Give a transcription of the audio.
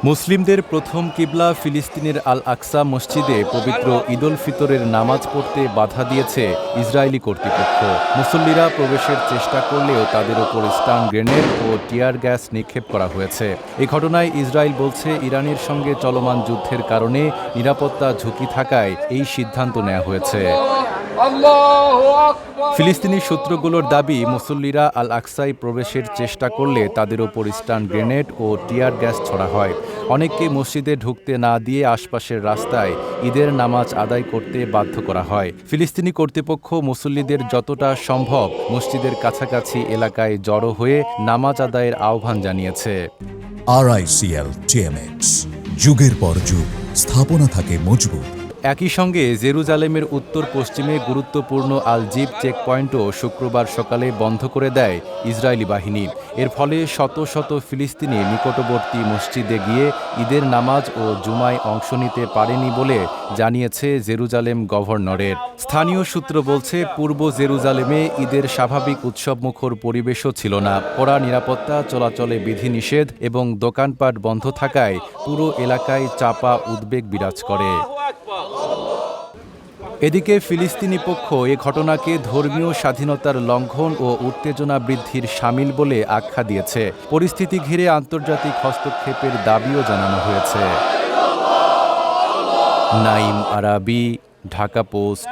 মুসলিমদের প্রথম কিবলা ফিলিস্তিনের আল আকসা মসজিদে পবিত্র ঈদুল ফিতরের নামাজ পড়তে বাধা দিয়েছে ইসরায়েলি কর্তৃপক্ষ। মুসল্লিরা প্রবেশের চেষ্টা করলেও তাদের ওপর স্টান গ্রেনেড ও টিয়ার গ্যাস নিক্ষেপ করা হয়েছে। এ ঘটনায় ইসরায়েল বলছে, ইরানের সঙ্গে চলমান যুদ্ধের কারণে নিরাপত্তা ঝুঁকি থাকায় এই সিদ্ধান্ত নেওয়া হয়েছে। ফিলিস্তিনি সূত্রগুলোর দাবি, মুসল্লিরা আল আকসায় প্রবেশের চেষ্টা করলে তাদের ওপর স্টান গ্রেনেড ও টিয়ার গ্যাস ছড়া হয়। অনেককে মসজিদে ঢুকতে না দিয়ে আশপাশের রাস্তায় ঈদের নামাজ আদায় করতে বাধ্য করা হয়। ফিলিস্তিনি কর্তৃপক্ষ মুসল্লিদের যতটা সম্ভব মসজিদের কাছাকাছি এলাকায় জড়ো হয়ে নামাজ আদায়ের আহ্বান জানিয়েছে। RICL TMX, যুগের পর যুগ স্থাপনা থাকে মজবুত। একই সঙ্গে জেরুজালেমের উত্তর পশ্চিমে গুরুত্বপূর্ণ আল জিব চেকপয়েন্টও শুক্রবার সকালে বন্ধ করে দেয় ইসরায়েলি বাহিনী। এর ফলে শত শত ফিলিস্তিনি নিকটবর্তী মসজিদে গিয়ে ঈদের নামাজ ও জুমায় অংশ নিতে পারেনি বলে জানিয়েছে জেরুজালেম গভর্নরের। স্থানীয় সূত্র বলছে, পূর্ব জেরুজালেমে ঈদের স্বাভাবিক উৎসবমুখর পরিবেশও ছিল না। কড়া নিরাপত্তা, চলাচলে বিধিনিষেধ এবং দোকানপাট বন্ধ থাকায় পুরো এলাকায় চাপা উদ্বেগ বিরাজ করে। এদিকে ফিলিস্তিনি পক্ষ এ ঘটনাকে ধর্মীয় স্বাধীনতার লঙ্ঘন ও উত্তেজনা বৃদ্ধির শামিল বলে আখ্যা দিয়েছে। পরিস্থিতি ঘিরে আন্তর্জাতিক হস্তক্ষেপের দাবিও জানানো হয়েছে। নাঈম আরাবী, ঢাকা পোস্ট।